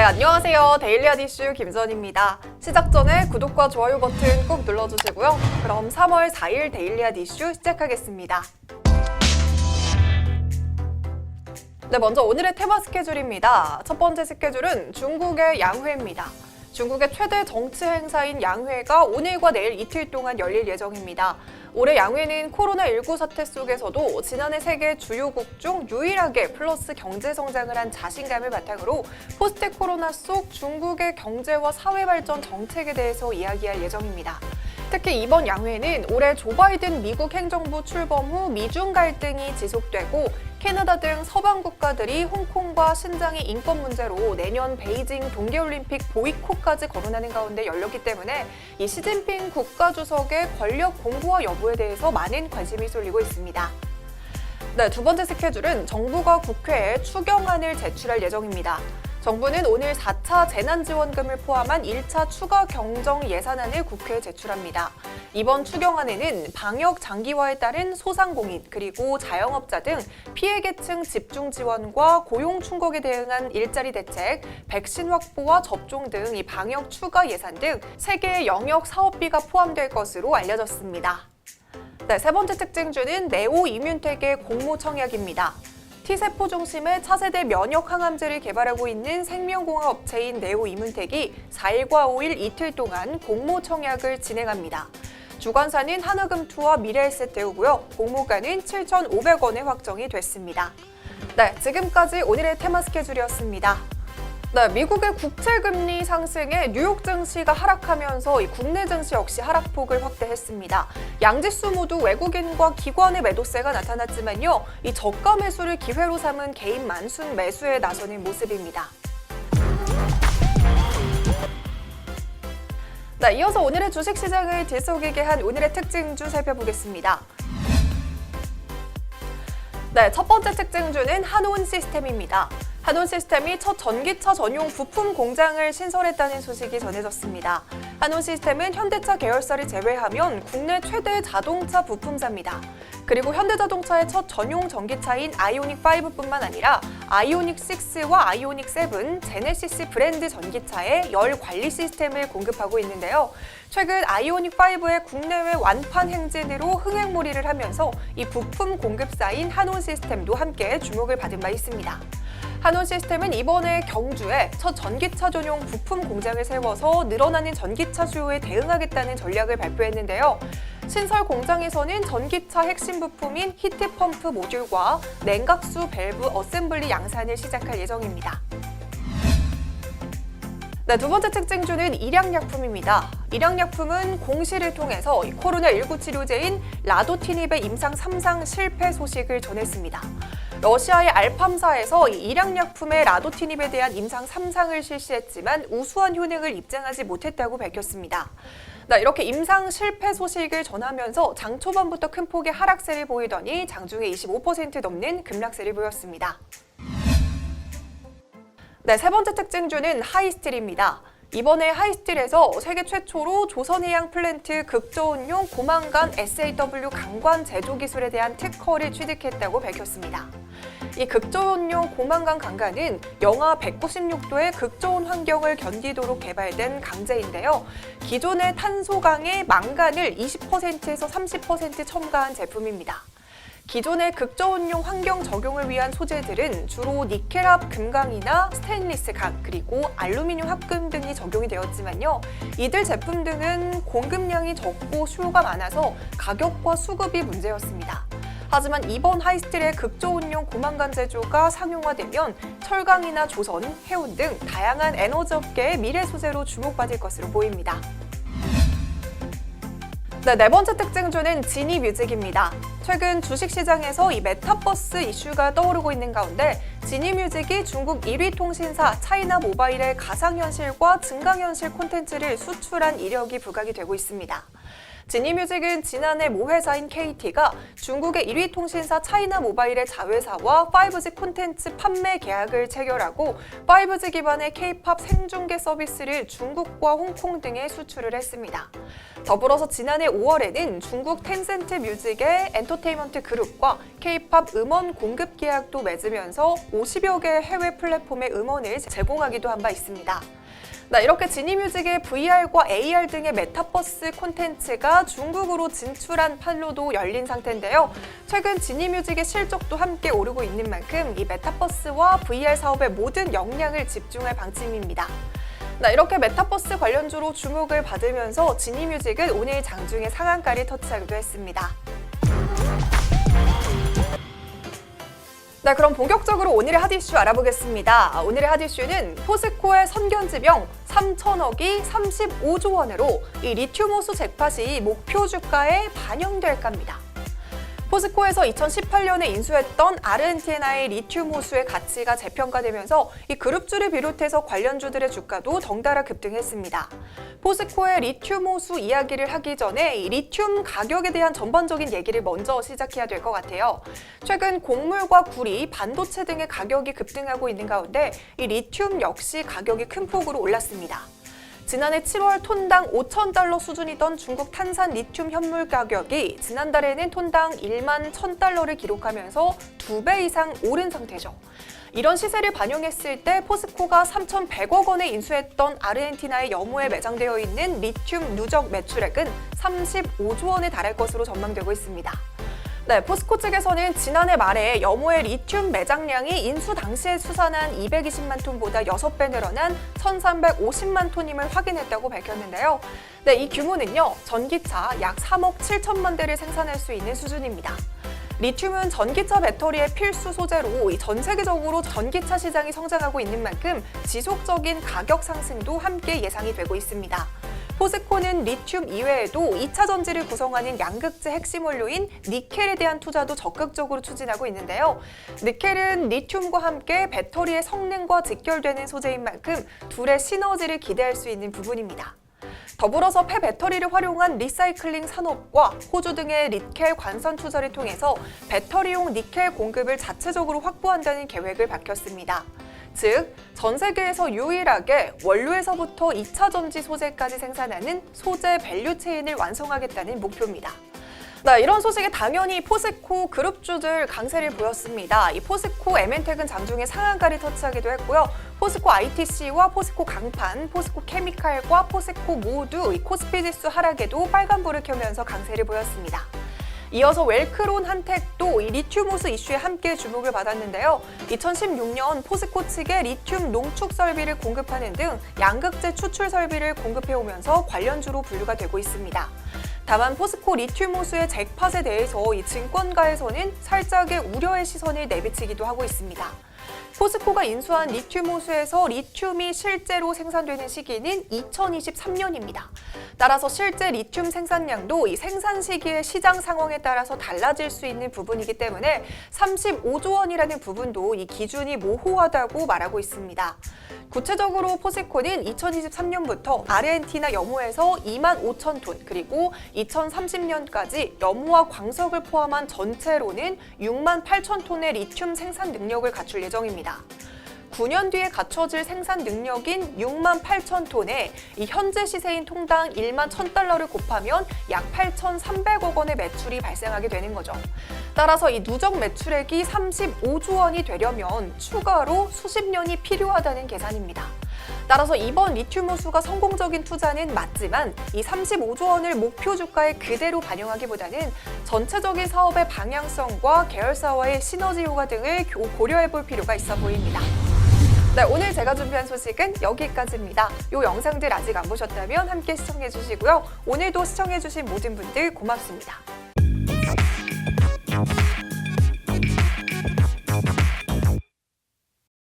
네, 안녕하세요. 데일리앗 이슈 김선입니다. 시작 전에 구독과 좋아요 버튼 꼭 눌러주시고요. 그럼 3월 4일 데일리앗 이슈 시작하겠습니다. 네, 먼저 오늘의 테마 스케줄입니다. 첫 번째 스케줄은 중국의 양회입니다. 중국의 최대 정치 행사인 양회가 오늘과 내일 이틀 동안 열릴 예정입니다. 올해 양회는 코로나19 사태 속에서도 지난해 세계 주요국 중 유일하게 플러스 경제 성장을 한 자신감을 바탕으로 포스트 코로나 속 중국의 경제와 사회 발전 정책에 대해서 이야기할 예정입니다. 특히 이번 양회는 올해 조 바이든 미국 행정부 출범 후 미중 갈등이 지속되고 캐나다 등 서방 국가들이 홍콩과 신장의 인권 문제로 내년 베이징 동계올림픽 보이콧까지 거론하는 가운데 열렸기 때문에 이 시진핑 국가주석의 권력 공부와 여부에 대해서 많은 관심이 쏠리고 있습니다. 네, 두 번째 스케줄은 정부가 국회에 추경안을 제출할 예정입니다. 정부는 오늘 4차 재난지원금을 포함한 1차 추가 경정 예산안을 국회에 제출합니다. 이번 추경안에는 방역 장기화에 따른 소상공인 그리고 자영업자 등 피해계층 집중 지원과 고용 충격에 대응한 일자리 대책, 백신 확보와 접종 등 이 방역 추가 예산 등 3개의 영역 사업비가 포함될 것으로 알려졌습니다. 네, 세 번째 특징주는 네오 이뮨텍의 공모 청약입니다. T세포 중심의 차세대 면역 항암제를 개발하고 있는 생명공학 업체인 네오 이뮨텍이 4일과 5일 이틀 동안 공모 청약을 진행합니다. 주관사는 한화금투와 미래에셋대우고요. 공모가는 7,500원에 확정이 됐습니다. 네, 지금까지 오늘의 테마 스케줄이었습니다. 네, 미국의 국채금리 상승에 뉴욕 증시가 하락하면서 이 국내 증시 역시 하락폭을 확대했습니다. 양지수 모두 외국인과 기관의 매도세가 나타났지만요, 이 저가 매수를 기회로 삼은 개인 만순 매수에 나서는 모습입니다. 네, 이어서 오늘의 주식시장을 들썩이게 한 오늘의 특징주 살펴보겠습니다. 네, 첫 번째 특징주는 한온시스템입니다. 한온시스템이 첫 전기차 전용 부품 공장을 신설했다는 소식이 전해졌습니다. 한온시스템은 현대차 계열사를 제외하면 국내 최대 자동차 부품사입니다. 그리고 현대자동차의 첫 전용 전기차인 아이오닉5뿐만 아니라 아이오닉6와 아이오닉7, 제네시스 브랜드 전기차에 열 관리 시스템을 공급하고 있는데요. 최근 아이오닉5의 국내외 완판 행진으로 흥행몰이를 하면서 이 부품 공급사인 한온시스템도 함께 주목을 받은 바 있습니다. 한온시스템은 이번에 경주에 첫 전기차 전용 부품 공장을 세워서 늘어나는 전기차 수요에 대응하겠다는 전략을 발표했는데요. 신설 공장에서는 전기차 핵심 부품인 히트펌프 모듈과 냉각수 밸브 어셈블리 양산을 시작할 예정입니다. 네, 두 번째 특징주는 일양약품입니다. 일양약품은 공시를 통해서 코로나19 치료제인 라도티닙의 임상 3상 실패 소식을 전했습니다. 러시아의 알팜사에서 일양약품의 라도티닙에 대한 임상 3상을 실시했지만 우수한 효능을 입증하지 못했다고 밝혔습니다. 이렇게 임상 실패 소식을 전하면서 장 초반부터 큰 폭의 하락세를 보이더니 장중에 25% 넘는 급락세를 보였습니다. 네, 세 번째 특징주는 하이스틸입니다. 이번에 하이스틸에서 세계 최초로 조선해양 플랜트 극저온용 고망간 SAW 강관 제조 기술에 대한 특허를 취득했다고 밝혔습니다. 이 극저온용 고망간 강관은 영하 196도의 극저온 환경을 견디도록 개발된 강제인데요. 기존의 탄소강에 망간을 20%에서 30% 첨가한 제품입니다. 기존의 극저온용 환경 적용을 위한 소재들은 주로 니켈합 금강이나 스테인리스 강, 그리고 알루미늄 합금 등이 적용이 되었지만요. 이들 제품 등은 공급량이 적고 수요가 많아서 가격과 수급이 문제였습니다. 하지만 이번 하이스틸의 극저온용 고망간 제조가 상용화되면 철강이나 조선, 해운 등 다양한 에너지 업계의 미래 소재로 주목받을 것으로 보입니다. 네 번째 특징주는 지니뮤직입니다. 최근 주식시장에서 이 메타버스 이슈가 떠오르고 있는 가운데 지니뮤직이 중국 1위 통신사 차이나 모바일의 가상현실과 증강현실 콘텐츠를 수출한 이력이 부각이 되고 있습니다. 지니뮤직은 지난해 모회사인 KT가 중국의 1위 통신사 차이나모바일의 자회사와 5G 콘텐츠 판매 계약을 체결하고 5G 기반의 K-팝 생중계 서비스를 중국과 홍콩 등에 수출을 했습니다. 더불어서 지난해 5월에는 중국 텐센트 뮤직의 엔터테인먼트 그룹과 K-팝 음원 공급 계약도 맺으면서 50여 개의 해외 플랫폼의 음원을 제공하기도 한 바 있습니다. 이렇게 지니뮤직의 VR과 AR 등의 메타버스 콘텐츠가 중국으로 진출한 판로도 열린 상태인데요. 최근 지니뮤직의 실적도 함께 오르고 있는 만큼 이 메타버스와 VR 사업의 모든 역량을 집중할 방침입니다. 이렇게 메타버스 관련주로 주목을 받으면서 지니뮤직은 오늘 장중에 상한가를 터치하기도 했습니다. 그럼 본격적으로 오늘의 핫이슈 알아보겠습니다. 오늘의 핫이슈는 포스코의 선견지병 3,000억이 35조 원으로 이 리튬 호수 잭팟이 목표 주가에 반영될까입니다. 포스코에서 2018년에 인수했던 아르헨티나의 리튬 호수의 가치가 재평가되면서 이 그룹주를 비롯해서 관련주들의 주가도 덩달아 급등했습니다. 포스코의 리튬 호수 이야기를 하기 전에 이 리튬 가격에 대한 전반적인 얘기를 먼저 시작해야 될 것 같아요. 최근 곡물과 구리, 반도체 등의 가격이 급등하고 있는 가운데 이 리튬 역시 가격이 큰 폭으로 올랐습니다. 지난해 7월 톤당 5,000달러 수준이던 중국 탄산 리튬 현물 가격이 지난달에는 톤당 1만 1,000달러를 기록하면서 2배 이상 오른 상태죠. 이런 시세를 반영했을 때 포스코가 3,100억 원에 인수했던 아르헨티나의 여무에 매장되어 있는 리튬 누적 매출액은 35조 원에 달할 것으로 전망되고 있습니다. 포스코 측에서는 지난해 말에 여무의 리튬 매장량이 인수 당시에 수산한 220만 톤보다 6배 늘어난 1,350만 톤임을 확인했다고 밝혔는데요. 이 규모는요, 전기차 약 3억 7천만 대를 생산할 수 있는 수준입니다. 리튬은 전기차 배터리의 필수 소재로 전 세계적으로 전기차 시장이 성장하고 있는 만큼 지속적인 가격 상승도 함께 예상이 되고 있습니다. 포스코는 리튬 이외에도 2차 전지를 구성하는 양극재 핵심 원료인 니켈에 대한 투자도 적극적으로 추진하고 있는데요. 니켈은 리튬과 함께 배터리의 성능과 직결되는 소재인 만큼 둘의 시너지를 기대할 수 있는 부분입니다. 더불어서 폐배터리를 활용한 리사이클링 산업과 호주 등의 니켈 관선 투자를 통해서 배터리용 니켈 공급을 자체적으로 확보한다는 계획을 밝혔습니다. 즉, 전 세계에서 유일하게 원료에서부터 2차 전지 소재까지 생산하는 소재 밸류 체인을 완성하겠다는 목표입니다. 이런 소식에 당연히 포스코 그룹주들 강세를 보였습니다. 이 포스코 M&Tech은 장중에 상한가를 터치하기도 했고요. 포스코 ITC와 포스코 강판, 포스코 케미칼과 포스코 모두 이 코스피 지수 하락에도 빨간불을 켜면서 강세를 보였습니다. 이어서 웰크론 한택도 이 리튬 호수 이슈에 함께 주목을 받았는데요. 2016년 포스코 측에 리튬 농축 설비를 공급하는 등 양극재 추출 설비를 공급해오면서 관련주로 분류가 되고 있습니다. 다만 포스코 리튬 호수의 잭팟에 대해서 이 증권가에서는 살짝의 우려의 시선을 내비치기도 하고 있습니다. 포스코가 인수한 리튬 호수에서 리튬이 실제로 생산되는 시기는 2023년입니다. 따라서 실제 리튬 생산량도 이 생산 시기의 시장 상황에 따라서 달라질 수 있는 부분이기 때문에 35조 원이라는 부분도 이 기준이 모호하다고 말하고 있습니다. 구체적으로 포스코는 2023년부터 아르헨티나 여무에서 2만 5천 톤 그리고 2030년까지 여무와 광석을 포함한 전체로는 6만 8천 톤의 리튬 생산 능력을 갖출 예정입니다. 9년 뒤에 갖춰질 생산 능력인 6만 8천 톤에 이 현재 시세인 통당 1만 1,000달러를 곱하면 약 8,300억 원의 매출이 발생하게 되는 거죠. 따라서 이 누적 매출액이 35조 원이 되려면 추가로 수십 년이 필요하다는 계산입니다. 따라서 이번 리튬 호수가 성공적인 투자는 맞지만 이 35조 원을 목표 주가에 그대로 반영하기보다는 전체적인 사업의 방향성과 계열사와의 시너지 효과 등을 고려해 볼 필요가 있어 보입니다. 오늘 제가 준비한 소식은 여기까지입니다. 이 영상들 아직 안 보셨다면 함께 시청해 주시고요. 오늘도 시청해 주신 모든 분들 고맙습니다.